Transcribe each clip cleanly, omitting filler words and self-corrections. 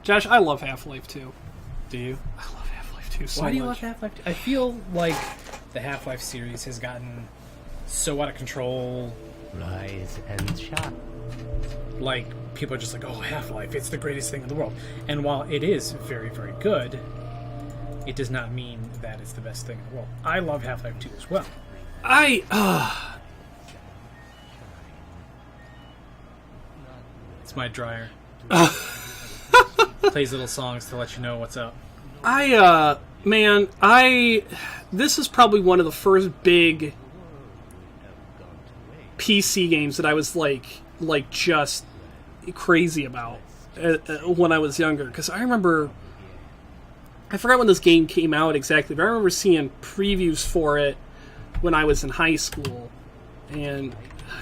Josh, I love Half-Life 2. Do you? I love Half-Life 2 so much. Why do you love Half-Life 2? I feel like the Half-Life series has gotten so out of control. Rise and shine. Like, people are just like, oh, Half-Life, it's the greatest thing in the world. And while it is very, very good, it does not mean that it's the best thing in the world. I love Half-Life 2 as well. It's my dryer. Plays little songs to let you know what's up. This is probably one of the first big PC games that I was like just crazy about when I was younger. Because I forgot when this game came out exactly, but I remember seeing previews for it when I was in high school. And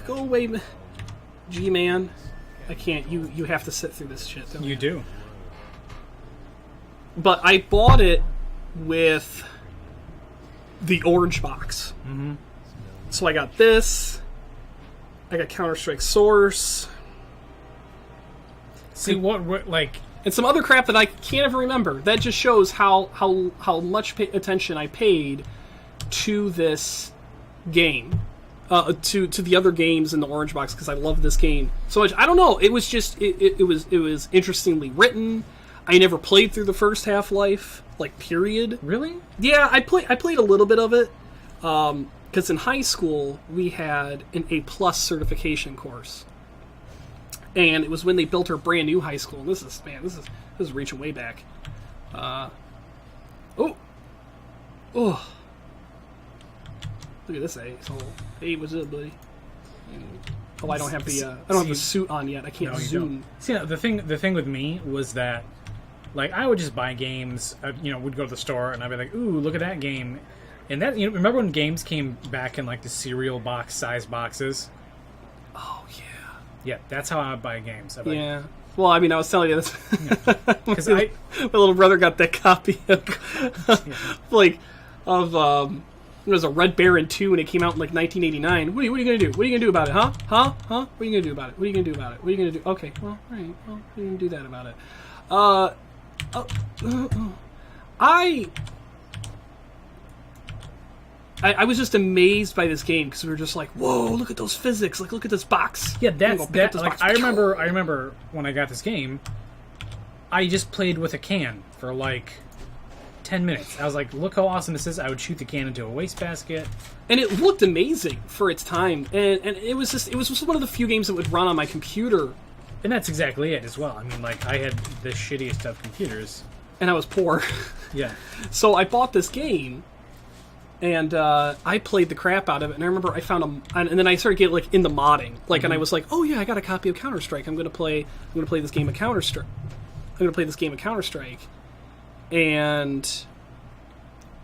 go away, G-Man. I can't. You have to sit through this shit. Don't you? You do. But I bought it with the orange box. Mm-hmm. So I got this. I got Counter-Strike Source. See, what like... And some other crap that I can't even remember. That just shows how much attention I paid to this game. To the other games in the orange box, because I love this game so much. I don't know. It was just... It was interestingly written. I never played through the first Half-Life, like, period. Really? Yeah, I played a little bit of it. Because in high school, we had an A+ certification course. And it was when they built our brand new high school. And this is reaching way back. Oh! Look at this asshole. Hey, what's up, buddy? Oh, I don't have the suit on yet. I can't zoom. See, the thing with me was that, like, I would just buy games. Would go to the store and I'd be like, "Ooh, look at that game!" And that, remember when games came back in like the cereal box size boxes? Oh yeah. Yeah, that's how I would buy games. Yeah. Well, I mean, I was telling you this because my little brother got that copy of it was a Red Baron 2, and it came out in like 1989. What are you gonna do? What are you gonna do about it? Huh? What are you gonna do about it? What are you gonna do about it? What are you gonna do? Okay, well, all right. Well, what are you gonna do that about it? I was just amazed by this game because we were just like, whoa, look at those physics! Like, look at this box. Yeah, that's like, I remember when I got this game, I just played with a can for like 10 minutes. I was like, look how awesome this is. I would shoot the can into a wastebasket. And it looked amazing for its time. And it was just one of the few games that would run on my computer. And that's exactly it as well. I mean, like, I had the shittiest of computers. And I was poor. Yeah. So I bought this game, and I played the crap out of it. And I remember I found and then I started getting like into modding. Like, and I was like, oh yeah, I got a copy of Counter-Strike. I'm gonna play this game of Counter-Strike. And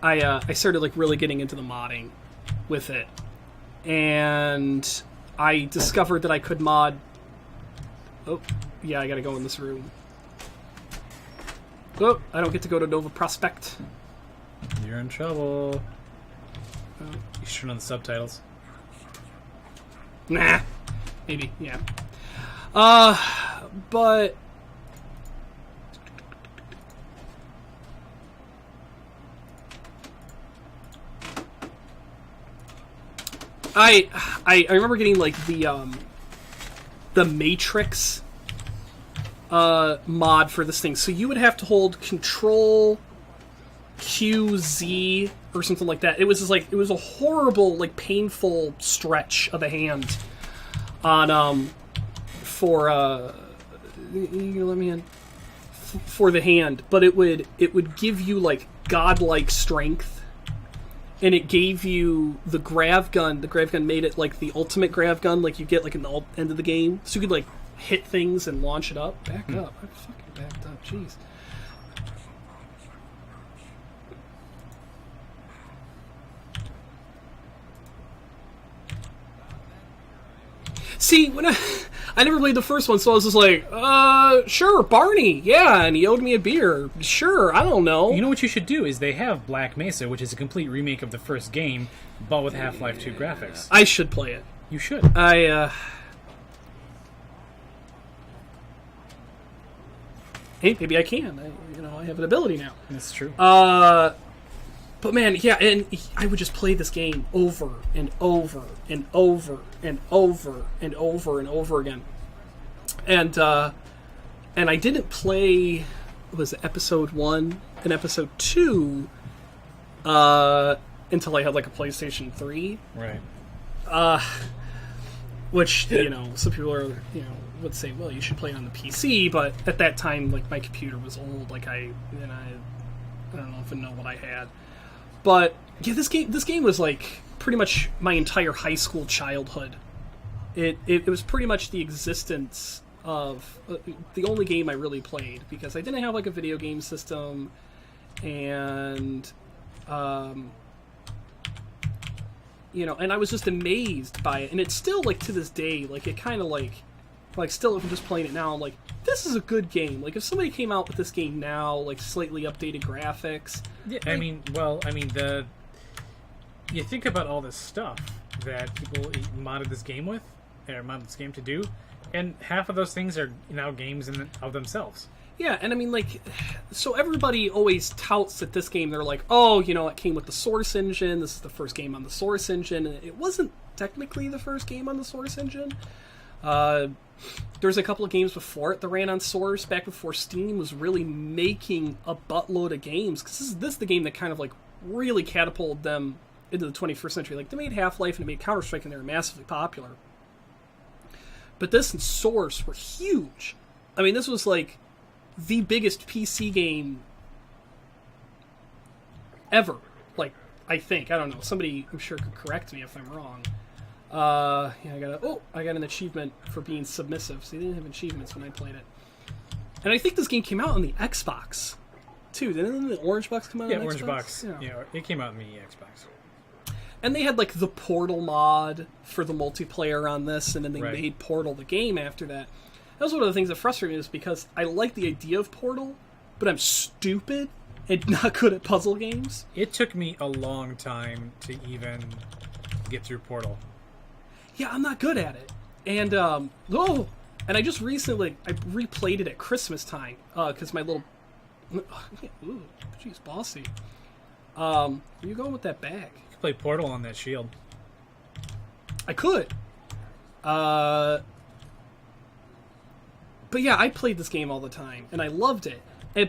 I started like really getting into the modding with it, and I discovered that I could mod. Oh, yeah, I gotta go in this room. Oh, I don't get to go to Nova Prospect. You're in trouble. You should turn on the subtitles. Nah, maybe, yeah. But I remember getting like the Matrix mod for this thing. So you would have to hold Control QZ or something like that. It was a horrible, like, painful stretch of the hand on for you let me in for the hand, but it would give you like godlike strength. And it gave you the grav gun. The grav gun made it like the ultimate grav gun, like you get like in the end of the game. So you could like hit things and launch it up. Back up. I fucking backed up. Jeez. See, when I never played the first one, so I was just like, sure, Barney, yeah, and he owed me a beer. Sure, I don't know. You know what you should do is they have Black Mesa, which is a complete remake of the first game, but with Half-Life 2 graphics. I should play it. You should. Hey, maybe I can. I have an ability now. That's true. But man, yeah, and I would just play this game over and over and over and over and over and over again. And I didn't play, was it episode 1 and episode 2 until I had like a PlayStation 3. Right. Which, some people are, would say, well, you should play it on the PC, but at that time, like, my computer was old, like, I don't know if I know what I had. But yeah, this game was like pretty much my entire high school childhood. It was pretty much the existence of the only game I really played, because I didn't have like a video game system, and and I was just amazed by it, and it's still like to this day, like it kind of like still, if I'm just playing it now, I'm like, this is a good game. Like if somebody came out with this game now, like slightly updated graphics. Yeah, you think about all this stuff that people modded this game with, or modded this game to do, and half of those things are now games of themselves. Yeah, and I mean, like, so everybody always touts that this game, they're like, oh, it came with the Source engine, this is the first game on the Source engine, and it wasn't technically the first game on the Source engine. There's a couple of games before it that ran on Source, back before Steam was really making a buttload of games, because this is the game that kind of, like, really catapulted them into the 21st century. Like, they made Half-Life and they made Counter-Strike, and they were massively popular. But this and Source were huge. I mean, this was, like, the biggest PC game ever. Like, I think. I don't know. Somebody, I'm sure, could correct me if I'm wrong. I got an achievement for being submissive. So they didn't have achievements when I played it. And I think this game came out on the Xbox, too. Didn't the Orange Box come out on the Xbox? Orange Box. Yeah, it came out on the Xbox. And they had, like, the Portal mod for the multiplayer on this, and then they Right. made Portal the game after that. That was one of the things that frustrated me, is because I like the idea of Portal, but I'm stupid and not good at puzzle games. It took me a long time to even get through Portal. Yeah, I'm not good at it. And, and I just recently, I replayed it at Christmas time, because my little, ooh, jeez, bossy. Where you going with that bag? You could play Portal on that shield. I could. But yeah, I played this game all the time, and I loved it.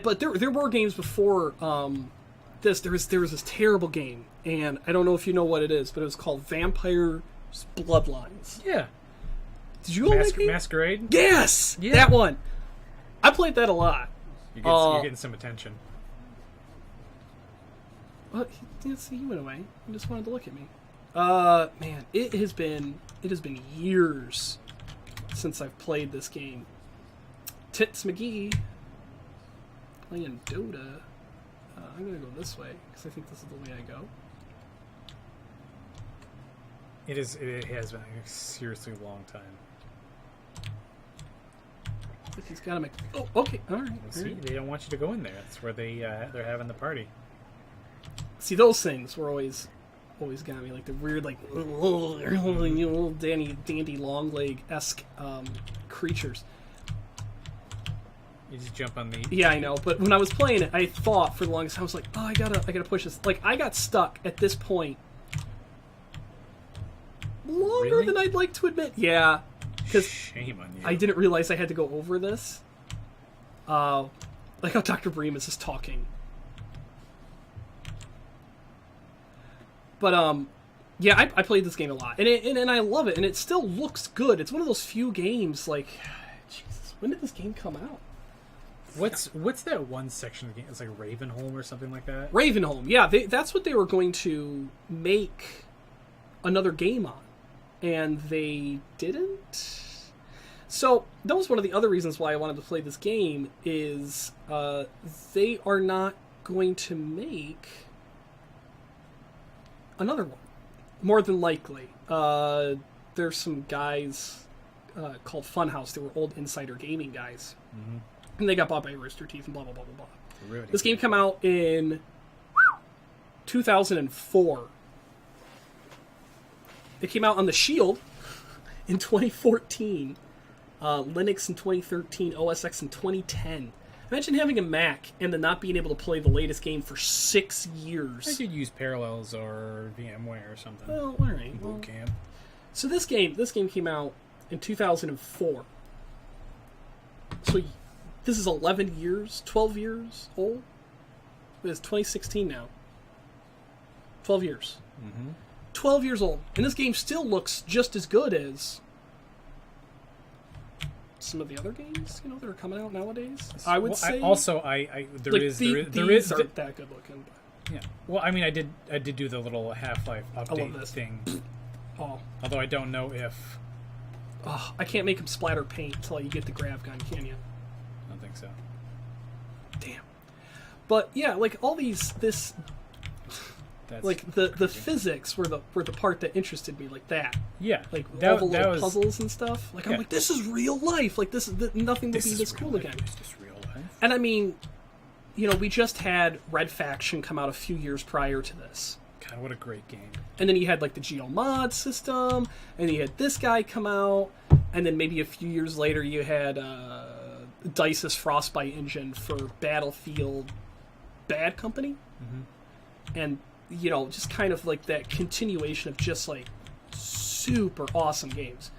But there were games before this. There was this terrible game, and I don't know if you know what it is, but it was called Vampire Bloodlines. Yeah. Did you own that game? Masquerade? Yes! Yeah. That one. I played that a lot. You're getting some attention. Well, see, you went away. You just wanted to look at me. Man, it has been years since I've played this game. Tits McGee playing Dota. I'm gonna go this way because I think this is the way I go. It has been a seriously long time. But he's gotta make. Oh, okay, all right. See, they don't want you to go in there. That's where they're having the party. See, those things were always got me, like the weird, like little dandy long leg esque creatures. You just jump on the. Yeah, I know. But when I was playing it, I thought for the longest time, I was like, oh, I gotta push this. Like, I got stuck at this point longer Really? than I'd like to admit. Yeah, because Shame on you. I didn't realize I had to go over this. Like how Dr. Bream is just talking. But yeah, I played this game a lot, and I love it, and it still looks good. It's one of those few games. Like, Jesus, when did this game come out? What's that one section of the game? It's like Ravenholm or something like that. Ravenholm, yeah, that's what they were going to make another game on, and they didn't. So that was one of the other reasons why I wanted to play this game. Is they are not going to make another one, more than likely. There's some guys called Funhouse. They were old Insider Gaming guys. Mm-hmm. And they got bought by Rooster Teeth and blah, blah, blah, blah, blah. Really? This game came out in 2004. It came out on the Shield in 2014. Linux in 2013. OS X in 2010. Imagine having a Mac and then not being able to play the latest game for 6 I years. could use Parallels or VMware or something. Well, all right. Boot Well, camp. so this game came out in 2004. So this is 11 years, 12 years old. It's 2016 now. 12 years. Mm-hmm. 12 years old. And this game still looks just as good as some of the other games, that are coming out nowadays. I would say. There like, is these aren't that good looking. But yeah. Well, I mean, I did do the little Half-Life love update this. thing. oh, Although I don't know if I can't make them splatter paint until you get the grav gun, can you? I don't think so. Damn. But yeah, like all this That's like the crazy. physics were the part that interested me, like that. Yeah, Like that, all the that little was puzzles and stuff. Like I'm yeah. like, this is real life. Like nothing would be this real cool life. again. Is this real life? And I mean, we just had Red Faction come out a few years prior to this. God, what a great game! And then you had like the GeoMod system, and you had this guy come out, and then maybe a few years later you had Dice's Frostbite engine for Battlefield Bad Company. Mm-hmm. And just kind of like that continuation of just like super awesome games.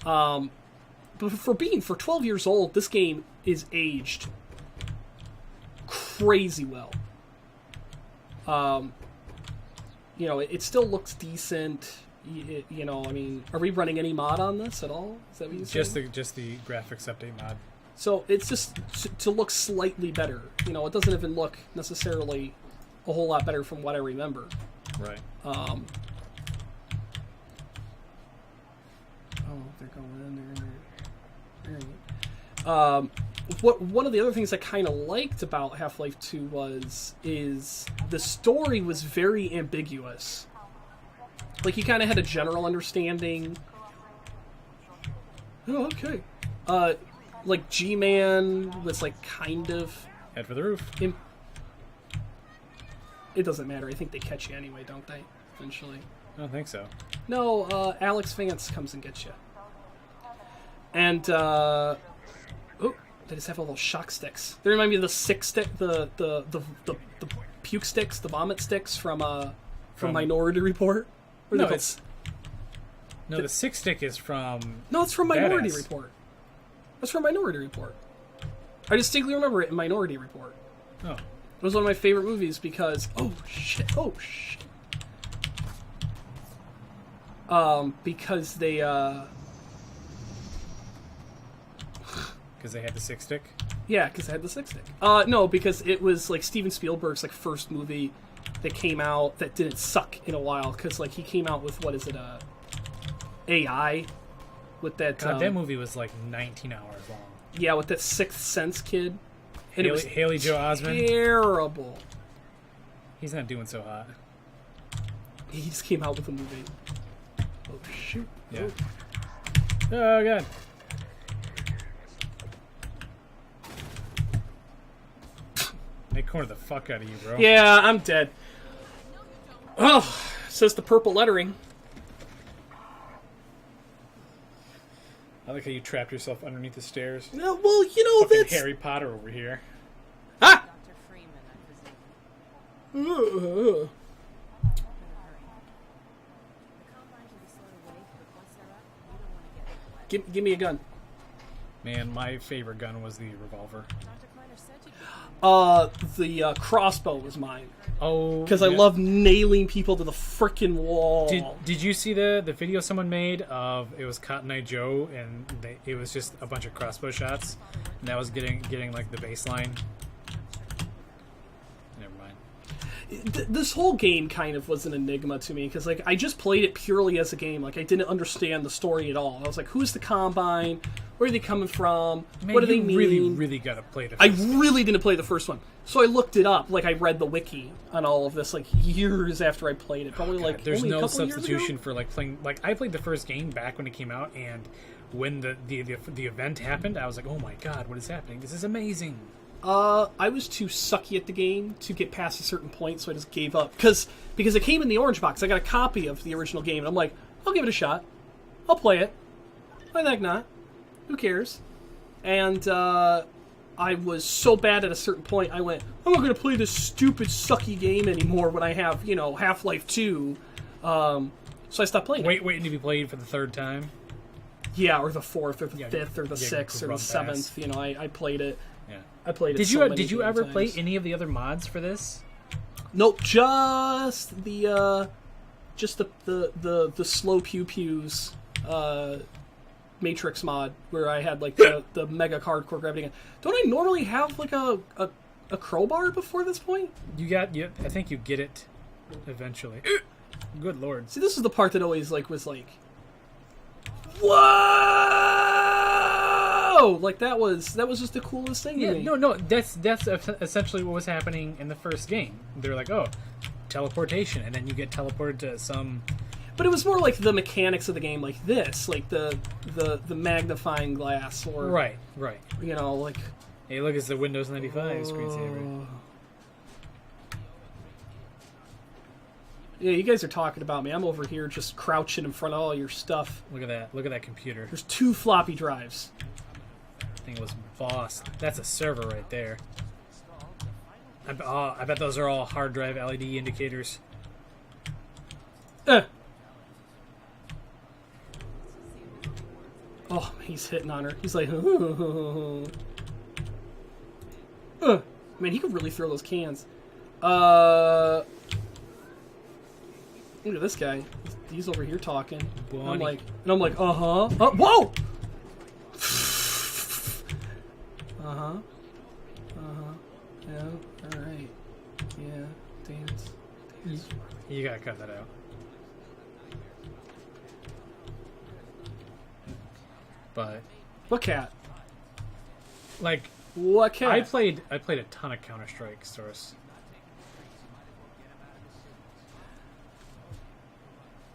But for 12 years old, this game is aged crazy well. It still looks decent. I mean, are we running any mod on this at all? Is that what you said? Just the graphics update mod. So it's just to look slightly better. It doesn't even look necessarily a whole lot better from what I remember. Right. Oh, they're going in there. One of the other things I kind of liked about Half-Life 2 is the story was very ambiguous. Like, you kind of had a general understanding. Oh, okay. Like, G-Man was, like, kind of... Head for the roof. It doesn't matter. I think they catch you anyway, don't they? Eventually. I don't think so. No, Alex Vance comes and gets you. And, they just have all those shock sticks. They remind me of the sick stick, the puke sticks, the vomit sticks from Minority Report. No, the six stick is from... No, it's from Minority Badass. Report. That's from Minority Report. I distinctly remember it in Minority Report. Oh. It was one of my favorite movies because... Oh, shit. Because they, Because they had the six stick? Yeah, because it had the six stick. No, because it was like Steven Spielberg's like first movie that came out that didn't suck in a while. Because like he came out with AI with that. God, that movie was like 19 hours long. Yeah, with that Sixth Sense kid. And it was Haley Joe Osment. terrible. He's not doing so hot. He just came out with a movie. Oh shoot! Yeah. Oh god. They corner the fuck out of you, bro. Yeah, I'm dead. Oh, says the purple lettering. I like how you trapped yourself underneath the stairs. No, well, Fucking that's Harry Potter over here. ah. Dr. Freeman, I presume. Uh, In a hurry. The combines will be slowed away, but once they're up, you don't want to get wet. give me a gun. Man, my favorite gun was the revolver. Dr. Kleiner said you'd be The crossbow was mine Oh, because I love nailing people to the frickin' wall. Did you see the video someone made of it was Cotton Eye Joe and it was just a bunch of crossbow shots and that was getting like the baseline. Never mind. This whole game kind of was an enigma to me because like I just played it purely as a game. Like I didn't understand the story at all. I was like, "Who's the Combine? Where are they coming from? Man, what do they you mean?" really gotta play the. I First really didn't play the first one, so I looked it up. Like I read the wiki on all of this like years after I played it. Probably like There's only a no couple years substitution ago? for like playing. Like I played the first game back when it came out, and when the event happened, I was like, "Oh my god, what is happening? This is amazing." I was too sucky at the game to get past a certain point, so I just gave up. Because it came in the orange box. I got a copy of the original game, and I'm like, I'll give it a shot. I'll play it. Why the heck not? Who cares? And I I was so bad at a certain point, I went, I'm not going to play this stupid, sucky game anymore when I have, Half-Life 2. So I stopped playing it. Wait until you played for the third time. Yeah, or the 4th, or the 5th, or the 6th, or the run 7th. I played it. Yeah. I played it. Did you ever play any of the other mods for this? Nope, just the slow pew pews Matrix mod where I had like the mega hardcore gravity. Don't I normally have like a crowbar before this point? I think you get it eventually. Good lord. See, this is the part that always was like, whoa! Like that was just the coolest thing to me. No, that's essentially what was happening in the first game. They're like, oh, teleportation, and then you get teleported to some. But it was more like the mechanics of the game, like this, like the magnifying glass, or right. Like, Hey, look, it's the Windows 95 screensaver. Yeah, you guys are talking about me. I'm over here just crouching in front of all your stuff. Look at that. Look at that computer. There's 2 floppy drives. I think it was boss. That's a server right there. I bet those are all hard drive LED indicators. Oh, he's hitting on her. He's like, man, he could really throw those cans. Look at this guy. He's over here talking. I'm like, uh-huh. Whoa! Uh-huh. Yeah, alright. Yeah, dance. You gotta cut that out. But What cat? like, What cat? I played a ton of Counter-Strike Source.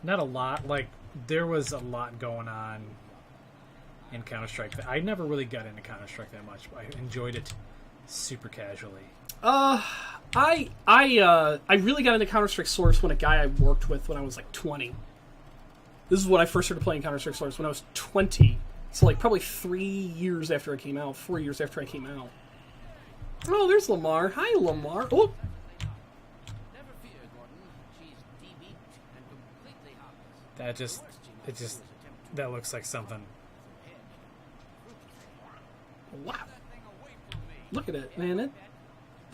Not a lot. Like, there was a lot going on in Counter-Strike. I never really got into Counter-Strike that much, but I enjoyed it super casually. I really got into Counter-Strike Source when a guy I worked with when I was like 20. This is when I first started playing Counter-Strike Source when I was 20. So like probably 3 years after I came out, 4 years after I came out. Oh, there's Lamar. Hi, Lamar. Oh. That looks like something. Wow. Look at it, man.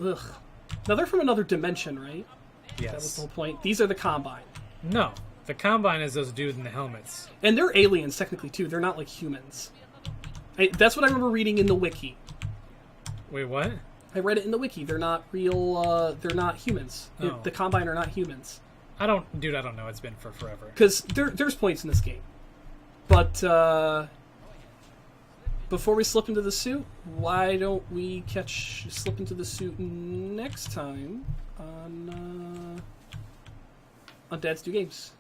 Ugh. Now they're from another dimension, right? Yes. That was the whole point. These are the Combine. No. The Combine is those dudes in the helmets. And they're aliens, technically, too. They're not like humans. That's what I remember reading in the wiki. Wait, what? I read it in the wiki. They're not real, they're not humans. Oh. The Combine are not humans. I don't know. It's been for forever. Because there's points in this game. But, before we slip into the suit, why don't we slip into the suit next time on Dads Do Games.